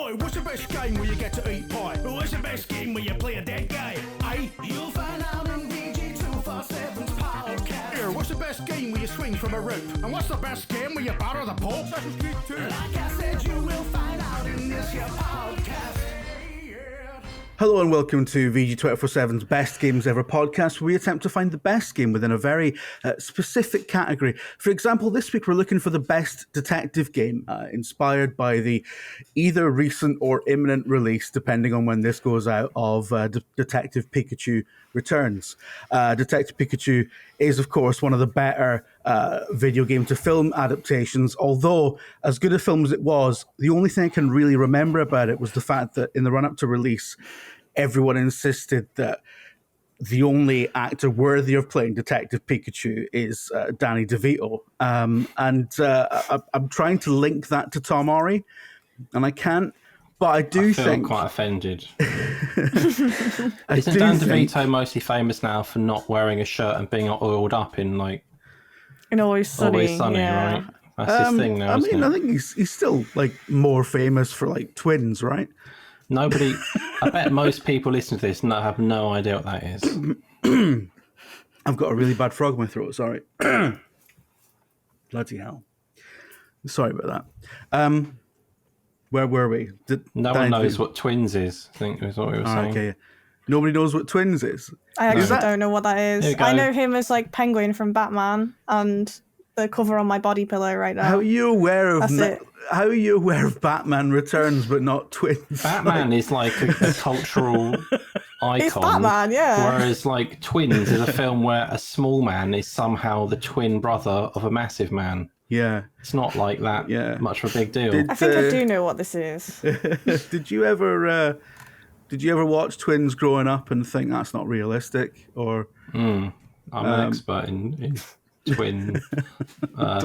Oi, what's the best game where you get to eat pie? What's the best game where you play a dead guy? Aye, you'll find out in VG247's podcast. Here, what's the best game where you swing from a rope? And what's the best game where you batter the Pope? Sesame Street 2. Like I said, you will find out in this your podcast. Hello and welcome to VG247's Best Games Ever podcast, where we attempt to find the best game within a very specific category. For example, this week we're looking for the best detective game, inspired by the either recent or imminent release, depending on when this goes out, of Detective Pikachu Returns. Detective Pikachu is, of course, one of the better video game to film adaptations, although as good a film as it was, the only thing I can really remember about it was the fact that in the run-up to release, everyone insisted that the only actor worthy of playing Detective Pikachu is Danny DeVito. And I'm trying to link that to Tom Orry, and I can't. But I feel think quite offended. Isn't Dan DeVito mostly famous now for not wearing a shirt and being oiled up in Always Sunny? Yeah. Right? That's his thing now. I think he's still more famous for Twins, right? Nobody. I bet most people listening to this have no idea what that is. I've got a really bad frog in my throat. Sorry. Bloody hell. Sorry about that. Where were we? No one knows what Twins is, I think is what we were saying. Okay. Nobody knows what Twins is. I actually don't know what that is. I know him as Penguin from Batman and the cover on my body pillow right now. How are you aware of Batman Returns but not Twins? Batman is a cultural icon. It's Batman, yeah. Whereas Twins is a film where a small man is somehow the twin brother of a massive man. Yeah. It's not like that much of a big deal. I think I do know what this is. Did you ever watch Twins growing up and think that's not realistic? Or I'm an expert in twin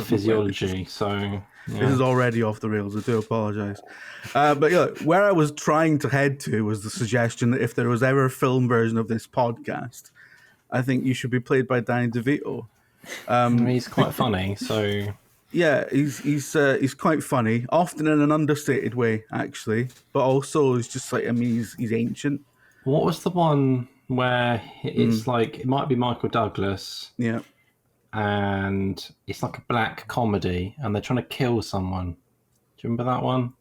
physiology, so yeah. This is already off the rails. I do apologise. But where I was trying to head to was the suggestion that if there was ever a film version of this podcast, I think you should be played by Danny DeVito. He's quite funny, so... Yeah, he's quite funny, often in an understated way, actually, but also it's just he's ancient. What was the one where it's it might be Michael Douglas? Yeah. And it's a black comedy, and they're trying to kill someone. Do you remember that one?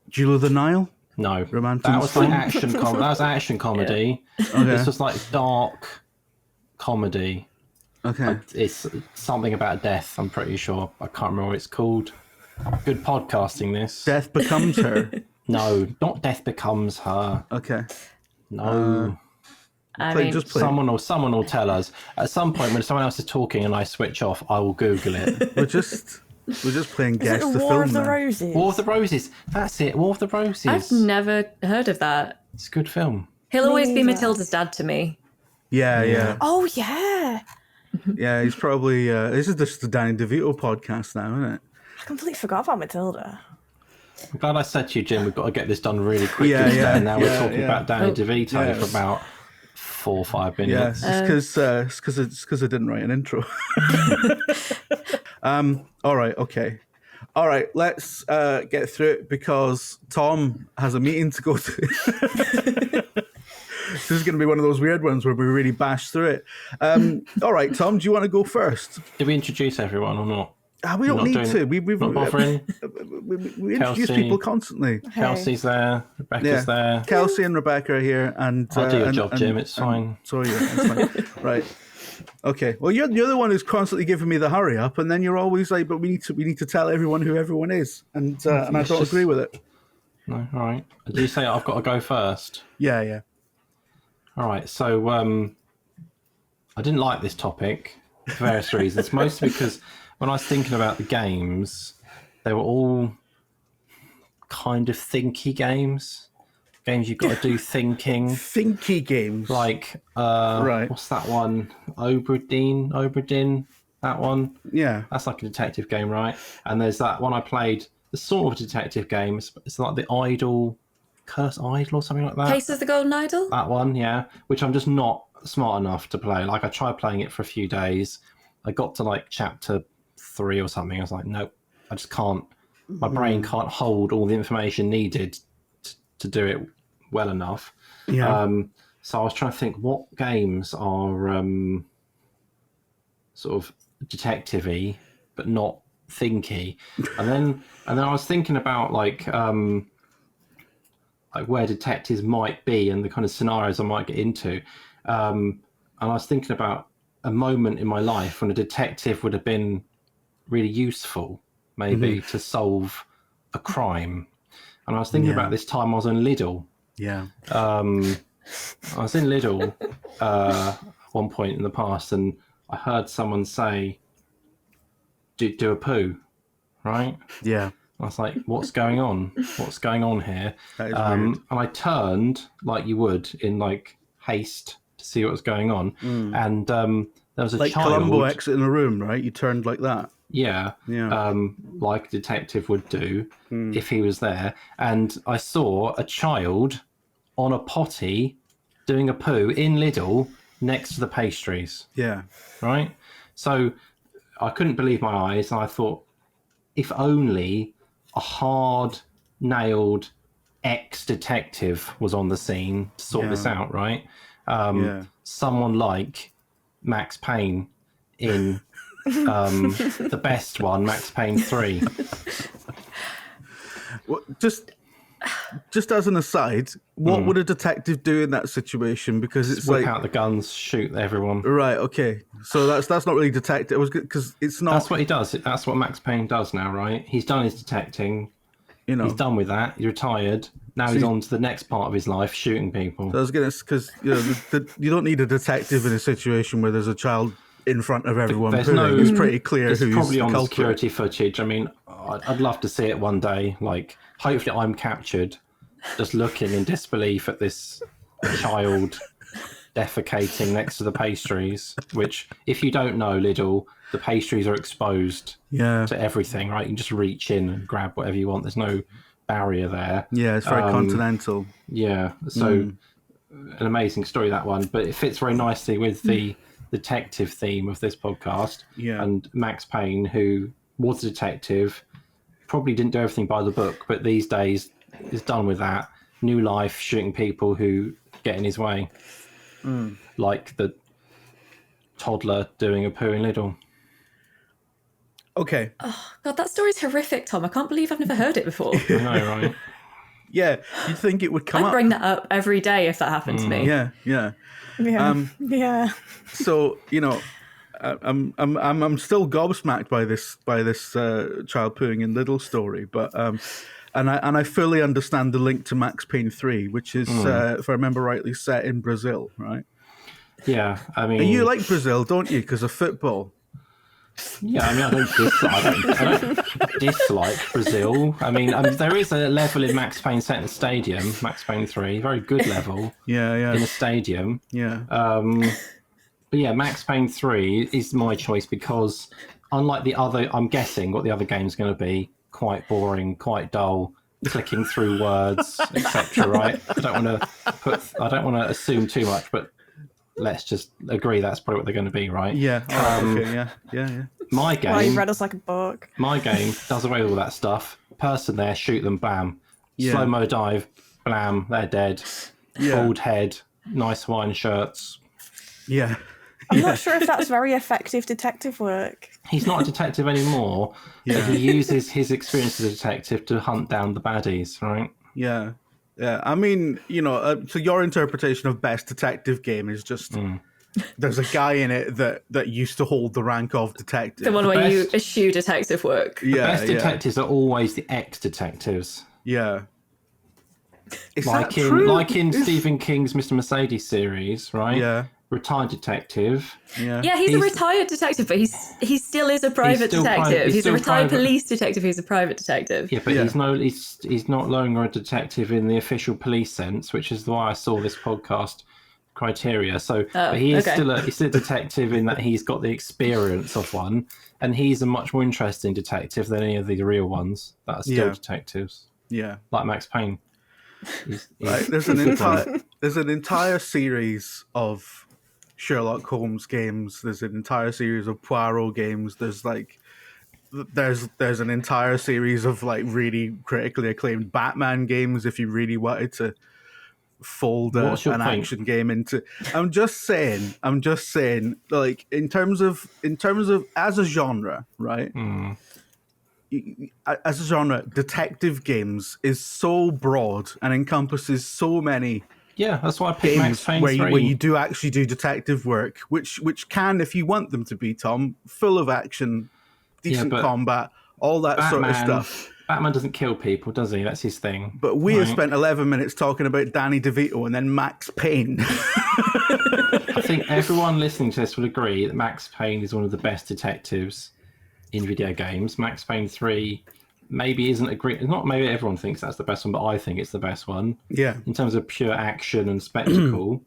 Jewel of the Nile? No, Romantic. That was action comedy. That was action comedy. Yeah. Okay. This was dark comedy. Okay. It's something about death, I'm pretty sure. I can't remember what it's called. Good podcasting, this. Death Becomes Her? No, not Death Becomes Her. Okay. No. Someone will tell us. At some point, when someone else is talking and I switch off, I will Google it. We're just playing Guess the Film. War of the Roses? War of the Roses. That's it, War of the Roses. I've never heard of that. It's a good film. He'll always be Matilda's dad to me. Yeah. Oh, yeah. Yeah, he's probably... this is just the Danny DeVito podcast now, isn't it? I completely forgot about Matilda. I'm glad I said to you, Jim, we've got to get this done really quickly. And now we're talking about Danny DeVito for about 4 or 5 minutes. Yeah, it's because I didn't write an intro. All right, okay. All right, let's get through it because Tom has a meeting to go to. This is going to be one of those weird ones where we really bash through it. All right, Tom, do you want to go first? Did we introduce everyone or not? We don't need to. We've not bothering. We introduce people constantly. Kelsey's there. Rebecca's there. Kelsey and Rebecca are here. And I'll do your job, Jim. It's fine. Sorry, it's fine. Right. Okay. Well, you're the one who's constantly giving me the hurry up, and then you're always like, "But we need to tell everyone who everyone is," and I don't agree with it. No. All right. Did you say I've got to go first? Yeah. All right. So I didn't like this topic for various reasons. Mostly because when I was thinking about the games, they were all kind of thinky games. Games you've got to do thinking. Thinky games. Right. What's that one? Oberdin, that one? Yeah. That's like a detective game, right? And there's that one I played, the sort of detective game. It's like the Curse Idol or something like that. Case of the Golden Idol? That one, yeah. Which I'm just not smart enough to play. I tried playing it for a few days. I got to chapter 3 or something. I was like, nope, I just can't. my brain can't hold all the information needed to do it well enough. Yeah. So I was trying to think what games are sort of detective-y but not thinky, and then I was thinking about like where detectives might be and the kind of scenarios I might get into, and I was thinking about a moment in my life when a detective would have been really useful, maybe to solve a crime. And I was thinking about this time I was in Lidl. Yeah. I was in Lidl at one point in the past, and I heard someone say, do a poo, right? Yeah. I was like, what's going on? What's going on here? That is weird. And I turned, like you would, in like haste to see what was going on. And there was a Like child. Columbo exiting a room, right? You turned like that. Yeah. Yeah. Like a detective would do if he was there. And I saw a child on a potty doing a poo in Lidl next to the pastries. Yeah. Right? So I couldn't believe my eyes, and I thought, if only a hard-nailed ex-detective was on the scene to sort this out, right? Someone like Max Payne in the best one, Max Payne 3. Well, just as an aside, what would a detective do in that situation? Because it's Whip like out the guns, shoot everyone. right, okay. So that's not really detective. It was because it's not. That's what he does. That's what Max Payne does now, right? He's done his detecting. You know, He's done with that. He's retired. Now he's on to the next part of his life, shooting people. So I was gonna, because you know, you don't need a detective in a situation where there's a child in front of everyone. It's pretty clear It's who's probably the on the culprit. security footage. I mean, I'd love to see it one day. Like, hopefully, I'm captured, just looking in disbelief at this child defecating next to the pastries. Which, if you don't know, Lidl, the pastries are exposed to everything. Right, you can just reach in and grab whatever you want. There's no barrier there. Yeah, it's very continental. Yeah, so an amazing story, that one, but it fits very nicely with the detective theme of this podcast. Yeah. And Max Payne, who was a detective, probably didn't do everything by the book, but these days is done with that. New life, shooting people who get in his way, like the toddler doing a poo in Lidl. Okay. Oh, God, that story's horrific, Tom. I can't believe I've never heard it before. I know, right? Yeah, you'd think it would come I'd up. bring that up every day if that happened to me. Yeah. Yeah. So you know, I'm still gobsmacked by this child pooing in Lidl story, but and I fully understand the link to Max Payne 3, which is if I remember rightly set in Brazil, right? Yeah, I mean, And you like Brazil, don't you? Because of football. Yeah, I mean, I don't dislike Brazil. I mean, there is a level in Max Payne set in the stadium, Max Payne 3, very good level. Yeah. In a stadium. Yeah. But yeah, Max Payne 3 is my choice because, unlike the other, I'm guessing what the other game's going to be, quite boring, quite dull, clicking through words, etc. Right? I don't want to assume too much, but let's just agree that's probably what they're going to be, right? Yeah. Okay. Yeah. My game. Well, you read us like a book. My game does away with all that stuff. Person there, shoot them, bam. Yeah. Slow-mo dive, blam, they're dead. Yeah. Bald head, nice Hawaiian shirts. Yeah. I'm not sure if that's very effective detective work. He's not a detective anymore, but he uses his experience as a detective to hunt down the baddies, right? Yeah. I mean, you know, so your interpretation of best detective game is just there's a guy in it that used to hold the rank of detective. The one where you eschew detective work. Best detectives are always the ex-detectives. Yeah. Is like that true? Like in Stephen King's Mr. Mercedes series, right? Yeah. Retired detective. Yeah, he's a retired detective, but he still is a private detective. He's a retired police detective who's a private detective. Yeah, but he's not longer a detective in the official police sense, which is why I saw this podcast criteria. So but he is still a detective in that he's got the experience of one, and he's a much more interesting detective than any of the real ones that are still detectives. Yeah. Like Max Payne. Right. There's an entire series of Sherlock Holmes games. There's an entire series of Poirot games. There's like there's an entire series of like really critically acclaimed Batman games if you really wanted to fold an action game into. I'm just saying, like in terms of as a genre, right? As a genre, detective games is so broad and encompasses so many. Yeah, that's why I picked Max Payne 3. Where you do actually do detective work, which can, if you want them to be, Tom, full of action, decent combat, all that sort of stuff. Batman doesn't kill people, does he? That's his thing. But we have spent 11 minutes talking about Danny DeVito and then Max Payne. I think everyone listening to this will agree that Max Payne is one of the best detectives in video games. Max Payne 3 maybe isn't not maybe everyone thinks that's the best one, but I think it's the best one. Yeah. In terms of pure action and spectacle.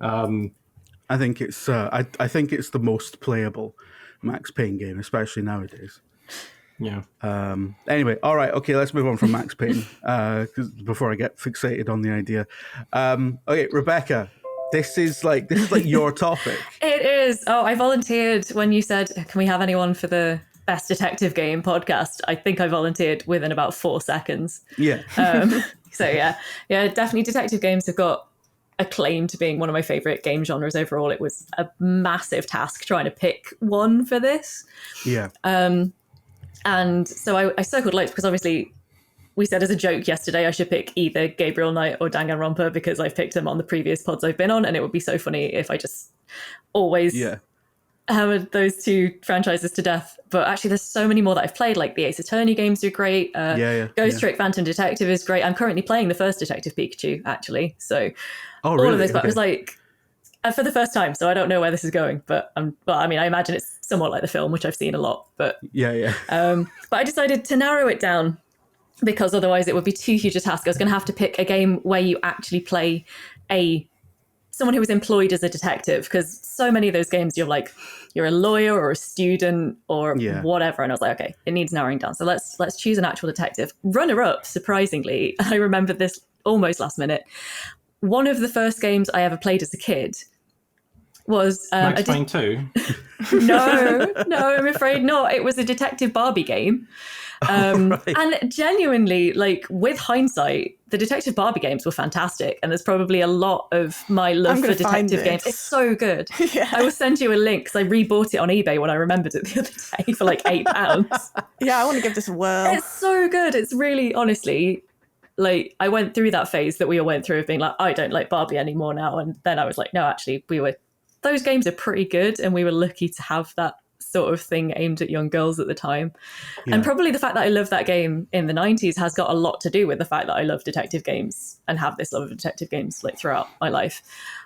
I think it's I think it's the most playable Max Payne game, especially nowadays. Yeah. Anyway, all right, okay, let's move on from Max Payne before I get fixated on the idea. Okay, Rebecca, this is like your topic. It is. Oh, I volunteered when you said, "Can we have anyone for the best detective game podcast?" I think I volunteered within about 4 seconds. Yeah. So yeah, definitely detective games have got acclaim to being one of my favorite game genres overall. It was a massive task trying to pick one for this. Yeah. And so I circled loads because obviously we said as a joke yesterday I should pick either Gabriel Knight or Danganronpa because I've picked them on the previous pods I've been on, and it would be so funny if I just always hammered those two franchises to death. But actually there's so many more that I've played, like the Ace Attorney games are great. Ghost Trick Phantom Detective is great. I'm currently playing the first Detective Pikachu, actually. So all of those, but it was like for the first time, so I don't know where this is going, but I mean, I imagine it's somewhat like the film, which I've seen a lot, but but I decided to narrow it down because otherwise it would be too huge a task. I was going to have to pick a game where you actually play someone who was employed as a detective, because so many of those games you're a lawyer or a student or whatever, and I was like, okay, it needs narrowing down, so let's choose an actual detective. Runner-up, surprisingly, I remember this almost last minute, one of the first games I ever played as a kid was Max Payne 2. No, I'm afraid not. It was a Detective Barbie game. And genuinely, like, with hindsight, the Detective Barbie games were fantastic, and there's probably a lot of my love for detective games. It's so good. I will send you a link because I rebought it on eBay when I remembered it the other day for like £8. Yeah, I want to give this a whirl. It's so good. It's really, honestly, like, I went through that phase that we all went through of being like, I don't like Barbie anymore now, and then I was like, no, actually, those games are pretty good, and we were lucky to have that sort of thing aimed at young girls at the time. And probably the fact that I loved that game in the 90s has got a lot to do with the fact that I love detective games and have this love of detective games like throughout my life.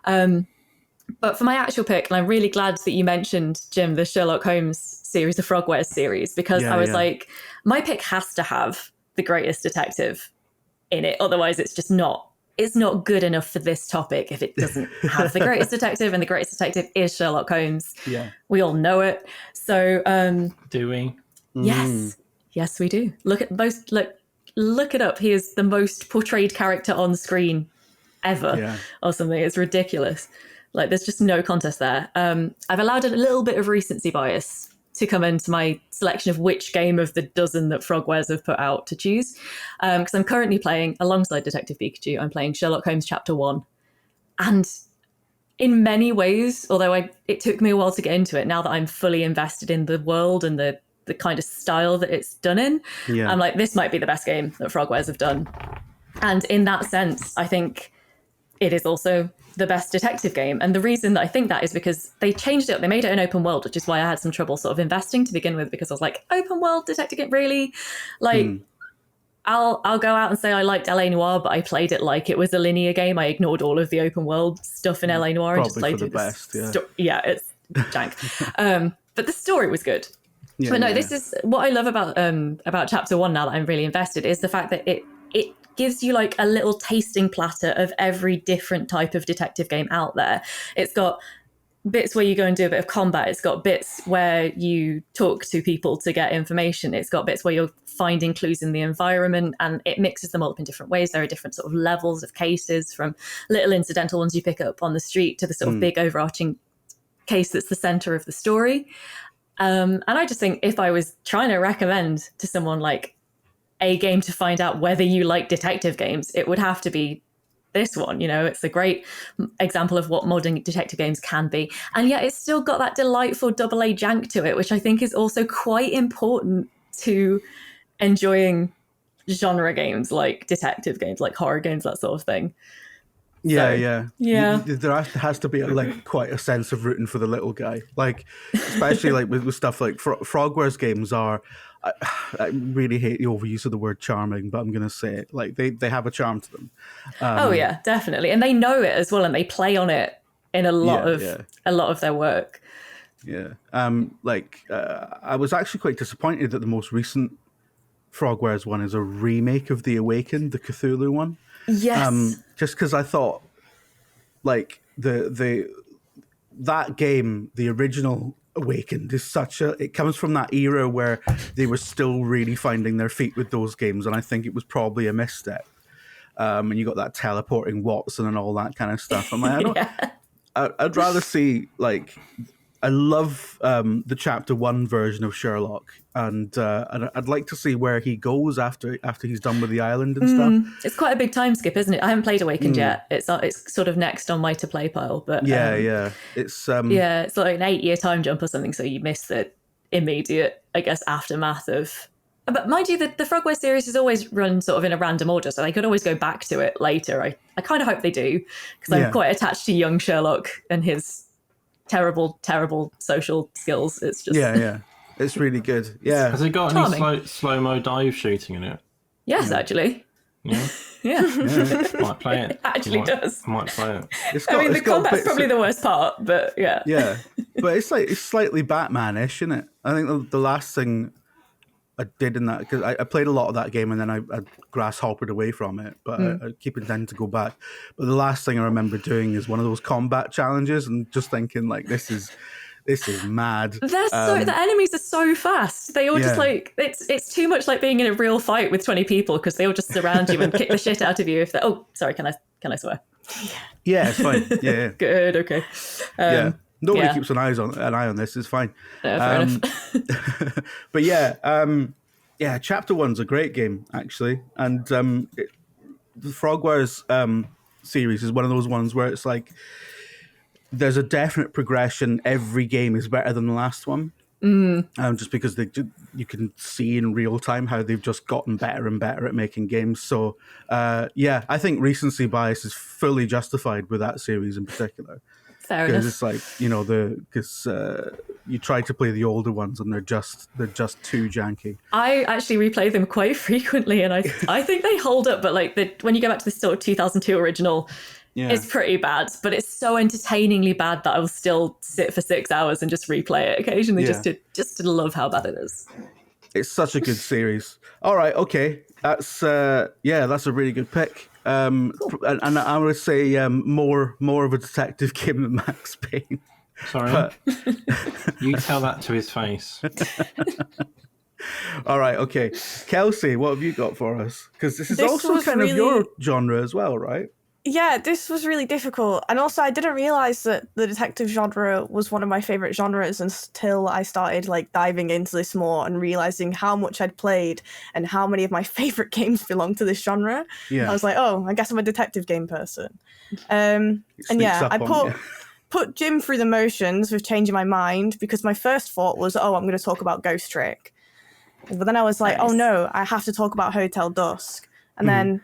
But for my actual pick, and I'm really glad that you mentioned, Jim, the Sherlock Holmes series, the Frogwares series, because I was like, my pick has to have the greatest detective in it. Otherwise it's not good enough for this topic if it doesn't have the greatest detective, and the greatest detective is Sherlock Holmes. Yeah. We all know it. So do we? Yes, we do. Look it up. He is the most portrayed character on screen ever or something. It's ridiculous. Like, there's just no contest there. I've allowed a little bit of recency bias to come into my selection of which game of the dozen that Frogwares have put out to choose. Because I'm currently playing, alongside Detective Pikachu, I'm playing Sherlock Holmes Chapter 1. And in many ways, although it took me a while to get into it, now that I'm fully invested in the world and the kind of style that it's done in, I'm like, this might be the best game that Frogwares have done. And in that sense, I think it is also the best detective game. And the reason that I think that is because they changed it up. They made it an open world, which is why I had some trouble sort of investing to begin with, because I was like, open world detective game, really? Like, I'll go out and say I liked LA Noire, but I played it like it was a linear game. I ignored all of the open world stuff in LA Noire and just played through the best. It's jank. But the story was good. But no, this is what I love about Chapter 1 now that I'm really invested, is the fact that it gives you like a little tasting platter of every different type of detective game out there. It's got bits where you go and do a bit of combat. It's got bits where you talk to people to get information. It's got bits where you're finding clues in the environment, and it mixes them all up in different ways. There are different sort of levels of cases, from little incidental ones you pick up on the street to the sort of big overarching case that's the center of the story. And I just think if I was trying to recommend to someone like a game to find out whether you like detective games, it would have to be this one. It's a great example of what modern detective games can be. And yet it's still got that delightful AA jank to it, which I think is also quite important to enjoying genre games like detective games, like horror games, that sort of thing. Yeah. Yeah. There has to be quite a sense of rooting for the little guy, especially with stuff like Frogwares games are. I really hate the overuse of the word charming, but I'm going to say it. They have a charm to them. Oh yeah, definitely, and they know it as well, and they play on it in a lot of their work. Yeah. I was actually quite disappointed that the most recent Frogwares one is a remake of The Awakened, the Cthulhu one. Yes. Just because I thought, that game, the original Awakened, is it comes from that era where they were still really finding their feet with those games, and I think it was probably a misstep. And you got that teleporting Watson and all that kind of stuff. I'm like, I'd rather see I love the chapter 1 version of Sherlock, and I'd like to see where he goes after he's done with the island and stuff. It's quite a big time skip, isn't it? I haven't played Awakened yet. It's sort of next on my to play pile, but it's it's like an 8-year time jump or something, so you miss the immediate, I guess, aftermath of. But mind you, the Frogware series is always run sort of in a random order, so they could always go back to it later. I kind of hope they do, because I'm quite attached to young Sherlock and his terrible social skills. It's just it's really good. Yeah. Has it got any slow-mo dive shooting in it? Yes, actually. Yeah. Yeah. Might play it. It actually does. I might play it. The combat's probably the worst part, but yeah. Yeah. But it's slightly Batman-ish, isn't it? I think the last thing I did in that, because I played a lot of that game and then I grasshoppered away from it, but I keep intending to go back. But the last thing I remember doing is one of those combat challenges and just thinking this is mad. The enemies are so fast. They all just it's too much like being in a real fight with 20 people, because they all just surround you and kick the shit out of you if they sorry, can I swear? Yeah, it's fine. Yeah. Good, okay. Nobody keeps an eye on this. It's fine. Fair enough. But chapter 1's a great game, actually. And the Frogwares series is one of those ones where it's there's a definite progression. Every game is better than the last one. Just because you can see in real time how they've just gotten better and better at making games. So, I think recency bias is fully justified with that series in particular. Because it's because you try to play the older ones and they're just too janky. I actually replay them quite frequently, and I think they hold up. But when you go back to the sort of 2002 original, it's pretty bad. But it's so entertainingly bad that I will still sit for 6 hours and just replay it occasionally, just to love how bad it is. It's such a good series. All right, okay, that's a really good pick. Cool. And I would say more of a detective game than Max Payne. Sorry, you tell that to his face. All right, okay, Kelsey, what have you got for us? Because this is also kind of your genre as well, right? Yeah, this was really difficult. And also, I didn't realize that the detective genre was one of my favorite genres until I started diving into this more and realizing how much I'd played and how many of my favorite games belong to this genre. Yeah. I was like, oh, I guess I'm a detective game person. I put Jim through the motions with changing my mind, because my first thought was, oh, I'm going to talk about Ghost Trick. But then I was like, oh no, I have to talk about Hotel Dusk. And then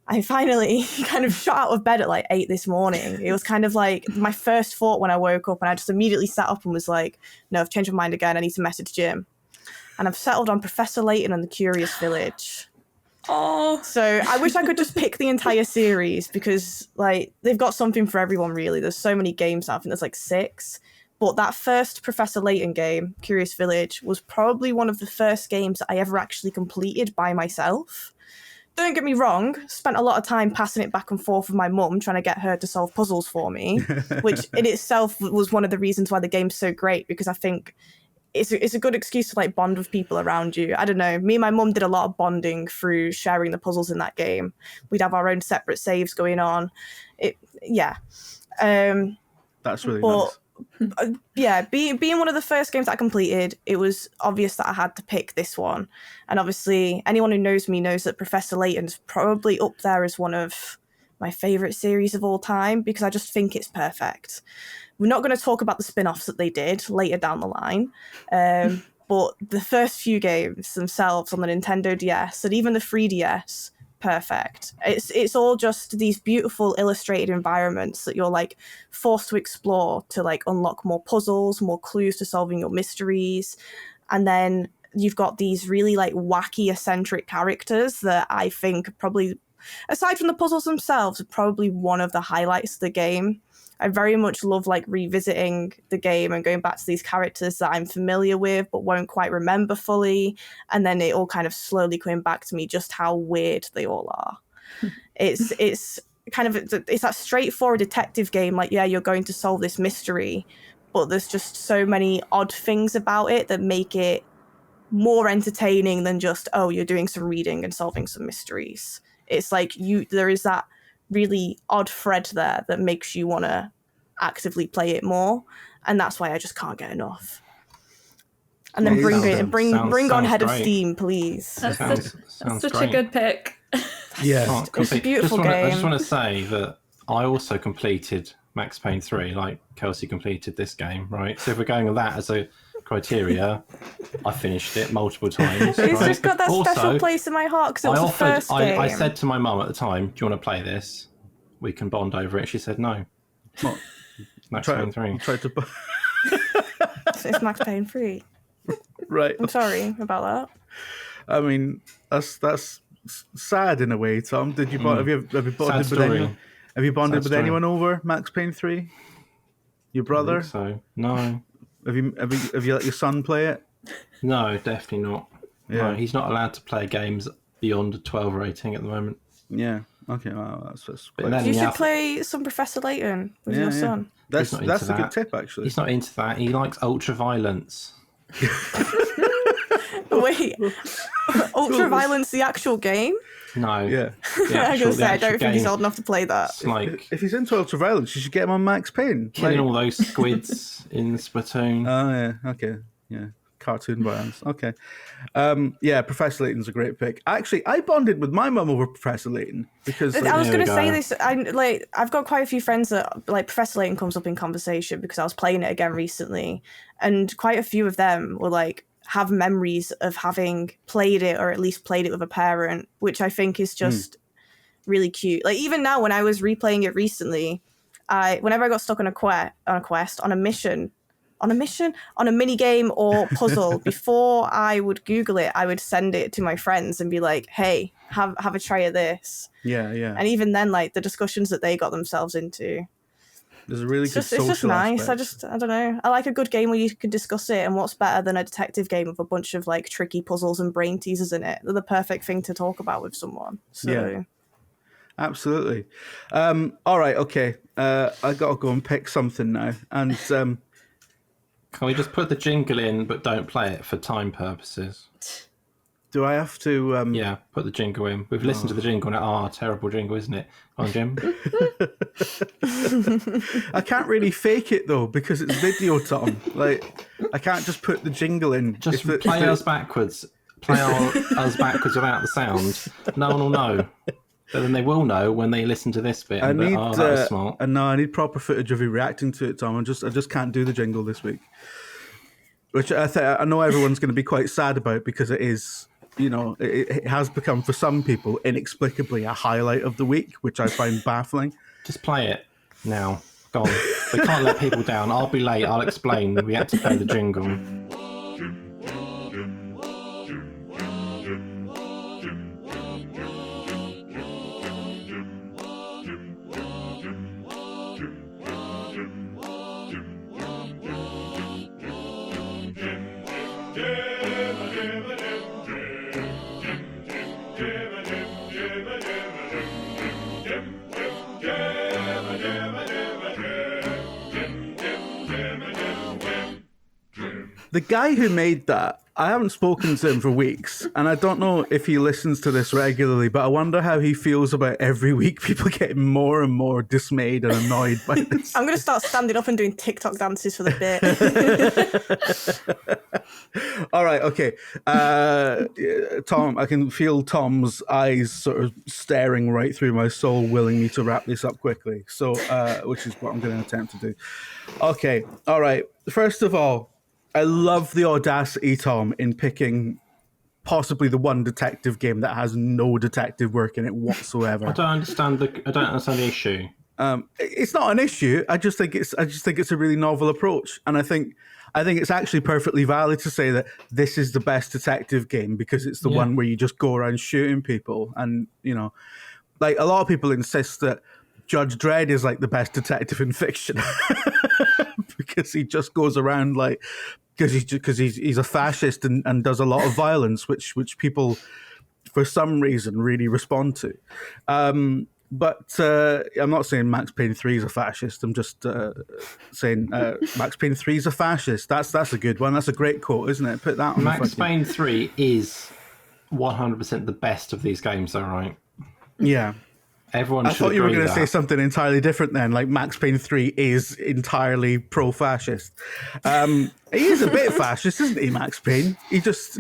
I finally kind of shot out of bed at 8 this morning. It was kind of my first thought when I woke up, and I just immediately sat up and was like, no, I've changed my mind again. I need to message Jim. And I've settled on Professor Layton and the Curious Village. Oh. So I wish I could just pick the entire series, because they've got something for everyone, really. There's so many games now. I think there's 6. But that first Professor Layton game, Curious Village, was probably one of the first games that I ever actually completed by myself. Don't get me wrong, spent a lot of time passing it back and forth with my mum, trying to get her to solve puzzles for me, which in itself was one of the reasons why the game's so great, because I think it's a good excuse to bond with people around you. I don't know, me and my mum did a lot of bonding through sharing the puzzles in that game. We'd have our own separate saves going on. That's really nice. yeah, being one of the first games that I completed, it was obvious that I had to pick this one. And obviously, anyone who knows me knows that Professor Layton's probably up there as one of my favourite series of all time, because I just think it's perfect. We're not going to talk about the spin-offs that they did later down the line, but the first few games themselves on the Nintendo DS and even the 3DS, perfect. It's all just these beautiful illustrated environments that you're like forced to explore to like unlock more puzzles, more clues to solving your mysteries. And then you've got these really like wacky, eccentric characters that I think probably, aside from the puzzles themselves, are probably one of the highlights of the game. I very much love like revisiting the game and going back to these characters that I'm familiar with but won't quite remember fully, and then it all kind of slowly coming back to me just how weird they all are. It's kind of, it's that straightforward detective game, like, yeah, you're going to solve this mystery, but there's just so many odd things about it that make it more entertaining than just, oh, you're doing some reading and solving some mysteries. It's like there is that really odd thread there that makes you want to actively play it more, and that's why I just can't get enough. And then bring on Head of Steam, please. That's such a good pick. Yeah, it's a beautiful game. I just want to say that I also completed Max Payne 3, like Kelsey completed this game, right? So if we're going with that as a criteria, I finished it multiple times. It's right? just got that also, special place in my heart because it was the first game. I said to my mum at the time, do you want to play this? We can bond over it. She said no. What? Max Payne 3. Tried to... So it's Max Payne 3. Right. I'm sorry about that. I mean, that's sad in a way, Tom. Did you have you bonded with anyone? Have you bonded with anyone over Max Payne 3? Your brother? I think so. No. Have you let your son play it? No, definitely not. Yeah. No, he's not allowed to play games beyond a 12 rating at the moment. Yeah. Okay. Well, that's You should play some Professor Layton with your son. That's a good tip, actually. He's not into that. He likes ultra violence. Wait, ultra violence, the actual game? No. Yeah. I was gonna say, I don't think he's old enough to play that. It's like if he's into ultra violence, you should get him on Max Payne. Killing all those squids in Splatoon. Oh yeah. Okay. Yeah. Cartoon violence. Okay. Yeah, Professor Layton's a great pick. Actually, I bonded with my mum over Professor Layton because I was going to say this. I've got quite a few friends that like Professor Layton comes up in conversation because I was playing it again recently, and quite a few of them were like have memories of having played it or at least played it with a parent, which I think is just really cute. Like even now, when I was replaying it recently, whenever I got stuck on a mini game or puzzle, before I would Google it, I would send it to my friends and be like, hey, have a try of this. Yeah. And even then, like the discussions that they got themselves into. There's a really good social It's just nice. aspect. I don't know. I like a good game where you can discuss it, and what's better than a detective game with a bunch of like tricky puzzles and brain teasers in it? They're the perfect thing to talk about with someone. So. Yeah. Absolutely. All right. Okay. I got to go and pick something now. And can we just put the jingle in, but don't play it for time purposes? do I have to? Yeah, put the jingle in. We've listened to the jingle now. Terrible jingle, isn't it? Go on, Jim. I can't really fake it though because it's video, Tom. Like I can't just put the jingle in. Just play us backwards. Play us backwards without the sound. No one will know. But then they will know when they listen to this bit. And that was smart. And no, I need proper footage of you reacting to it, Tom. I just can't do the jingle this week, which I know everyone's going to be quite sad about because it is, you know, it has become for some people inexplicably a highlight of the week, which I find baffling. Just play it now. Go on. We can't let people down. I'll be late. I'll explain. We had to play the jingle. The guy who made that, I haven't spoken to him for weeks, and I don't know if he listens to this regularly, but I wonder how he feels about every week people getting more and more dismayed and annoyed by this. I'm going to start standing up and doing TikTok dances for the bit. All right, okay. Tom, I can feel Tom's eyes sort of staring right through my soul, willing me to wrap this up quickly. So, which is what I'm going to attempt to do. Okay, all right. First of all, I love the audacity, Tom, in picking possibly the one detective game that has no detective work in it whatsoever. I don't understand the issue. It's not an issue. I just think it's a really novel approach, and I think it's actually perfectly valid to say that this is the best detective game because it's the one where you just go around shooting people, and like a lot of people insist that Judge Dredd is like the best detective in fiction because he just goes around like because he's a fascist and does a lot of violence, which people for some reason really respond to. But I'm not saying Max Payne 3 is a fascist. I'm just saying Max Payne 3 is a fascist. That's a good one. That's a great quote, isn't it? Put that on. Max Payne 3 is 100% the best of these games, though, right? Yeah. Everyone I should thought you were agree going to that. say something entirely different then, like Max Payne 3 is entirely pro-fascist. He is a bit fascist, isn't he, Max Payne? He does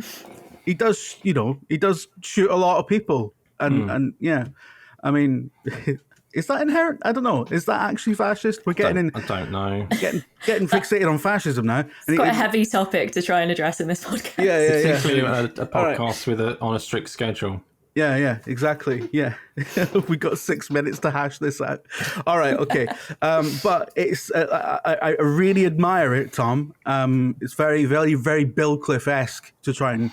shoot a lot of people. And yeah, I mean, is that inherent? I don't know. Is that actually fascist? We're getting I don't know. getting fixated on fascism now. It's quite a heavy topic to try and address in this podcast. Yeah. Particularly a podcast on a strict schedule. Yeah, exactly. Yeah. We got 6 minutes to hash this out. All right, okay. But it's I really admire it, Tom. It's very, very, very Bill Cliff-esque to try and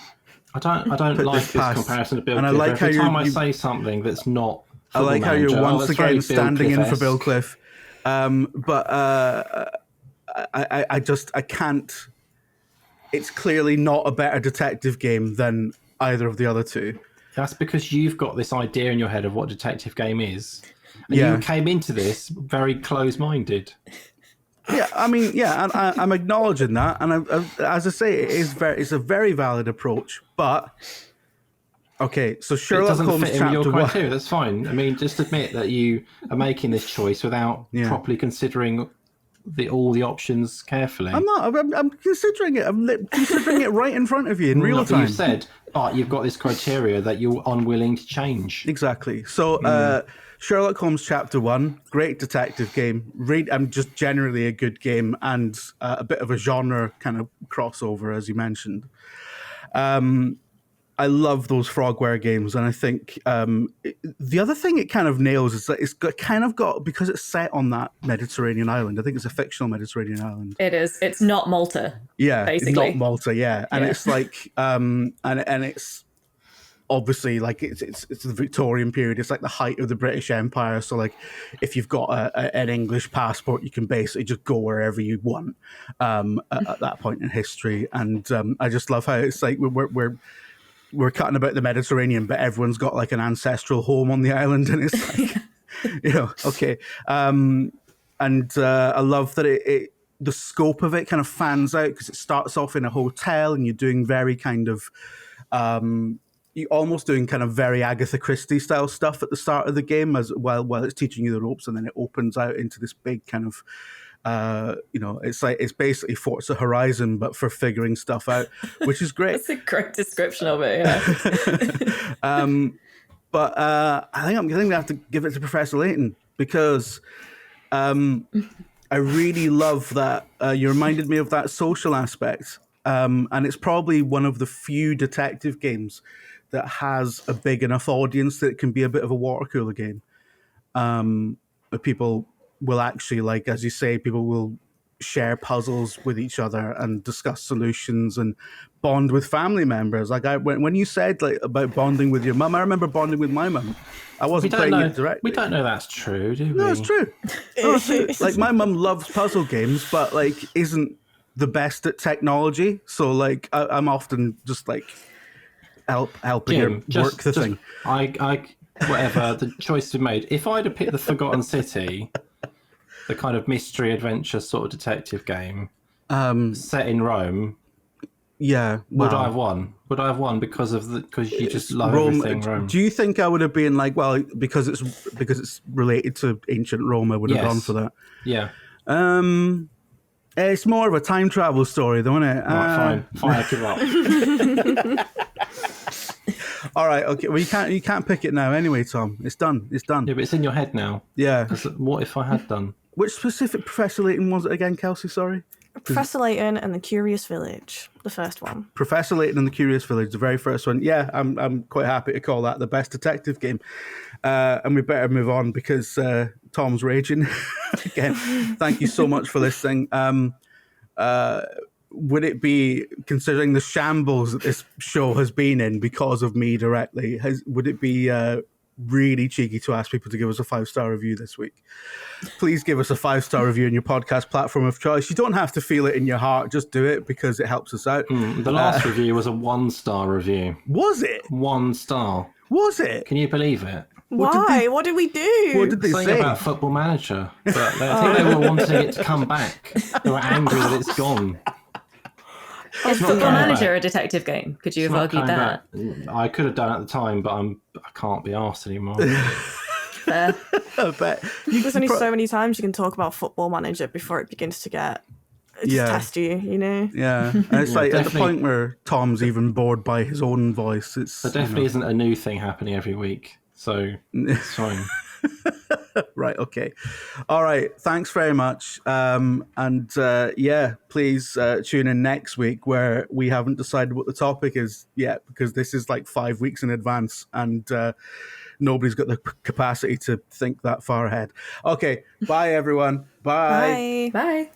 I don't like this comparison to Bill and Cliff. I like Every how time I say something that's not I like how you're once again standing in for Bill Cliff-esque. Cliff. But I can't. It's clearly not a better detective game than either of the other two. That's because you've got this idea in your head of what detective game is. And you came into this very close-minded. Yeah, I mean, yeah, and I'm acknowledging that, and as I say, it's a very valid approach. But okay, so Sherlock Holmes fit in with your chapter 1. criteria. That's fine. I mean, just admit that you are making this choice without properly considering all the options carefully. I'm not. I'm considering it. I'm considering it right in front of you in real time. You said, but you've got this criteria that you're unwilling to change. Exactly. So, Sherlock Holmes Chapter 1, great detective game. Just generally a good game and a bit of a genre kind of crossover, as you mentioned. I love those Frogware games, and I think the other thing it kind of nails is that it's kind of got, because it's set on that Mediterranean island. I think it's a fictional Mediterranean island. It is. It's not Malta. Yeah, basically. it's not Malta. Yeah, and it's like, and it's obviously like it's the Victorian period. It's like the height of the British Empire. So like, if you've got an English passport, you can basically just go wherever you want at that point in history. And I just love how it's like we're cutting about the Mediterranean, but everyone's got like an ancestral home on the island, and it's like, okay. And I love that the scope of it kind of fans out because it starts off in a hotel, and you're doing very kind of, you're almost doing kind of very Agatha Christie style stuff at the start of the game as well, while it's teaching you the ropes, and then it opens out into this big kind of, it's basically Forza Horizon, but for figuring stuff out, which is great. That's a great description of it, yeah. But I think I'm going to have to give it to Professor Layton because I really love that. You reminded me of that social aspect. And it's probably one of the few detective games that has a big enough audience that it can be a bit of a water cooler game. But people will actually, like, as you say, people will share puzzles with each other and discuss solutions and bond with family members. Like when you said like about bonding with your mum, I remember bonding with my mum. I wasn't playing it directly. We don't know that's true, do we? No, it's true. No, it's true. Like my mum loves puzzle games, but like isn't the best at technology. So like I'm often just like helping her work the thing. Whatever the choice we made. If I'd have picked the Forgotten City, the kind of mystery adventure sort of detective game set in Rome, Yeah. Would well, I have won? Would I have won because you just love Rome? everything Rome? Do you think I would have been like, well, because it's related to ancient Rome, I would have gone for that? Yeah. It's more of a time travel story, though, isn't it? Right, fine. I give up. All right, okay. Well, you can't pick it now, anyway, Tom. It's done. It's done. Yeah, but it's in your head now. Yeah. What if I had done? Which specific Professor Layton was it again, Kelsey? Sorry. Professor Layton and the Curious Village, the first one. Professor Layton and the Curious Village, the very first one. Yeah, I'm quite happy to call that the best detective game. And we better move on because Tom's raging again. Thank you so much for this thing. Would it be, considering the shambles that this show has been in because of me directly, would it be really cheeky to ask people to give us a 5-star review this week? Please give us a 5-star review in your podcast platform of choice. You don't have to feel it in your heart. Just do it because it helps us out. The last review was a 1-star review. Was it? 1 star. Was it? Can you believe it? Why? What did we do? What did they Something say? about Football Manager. But I think they were wanting it to come back. They were angry that it's gone. Is not Football going Manager back. a detective game? Could you It's have not argued coming that? back. I could have done it at the time, but I can't be arsed anymore. Fair. I bet. There's only so many times you can talk about Football Manager before it begins to test you, you know? Yeah. And it's Yeah, like at the definitely. point where Tom's even bored by his own voice. It's There definitely isn't a new thing happening every week, so it's fine. right. Okay. All right. Thanks very much. Please tune in next week where we haven't decided what the topic is yet because this is like 5 weeks in advance and nobody's got the capacity to think that far ahead. Okay. Bye, everyone. Bye. Bye. Bye.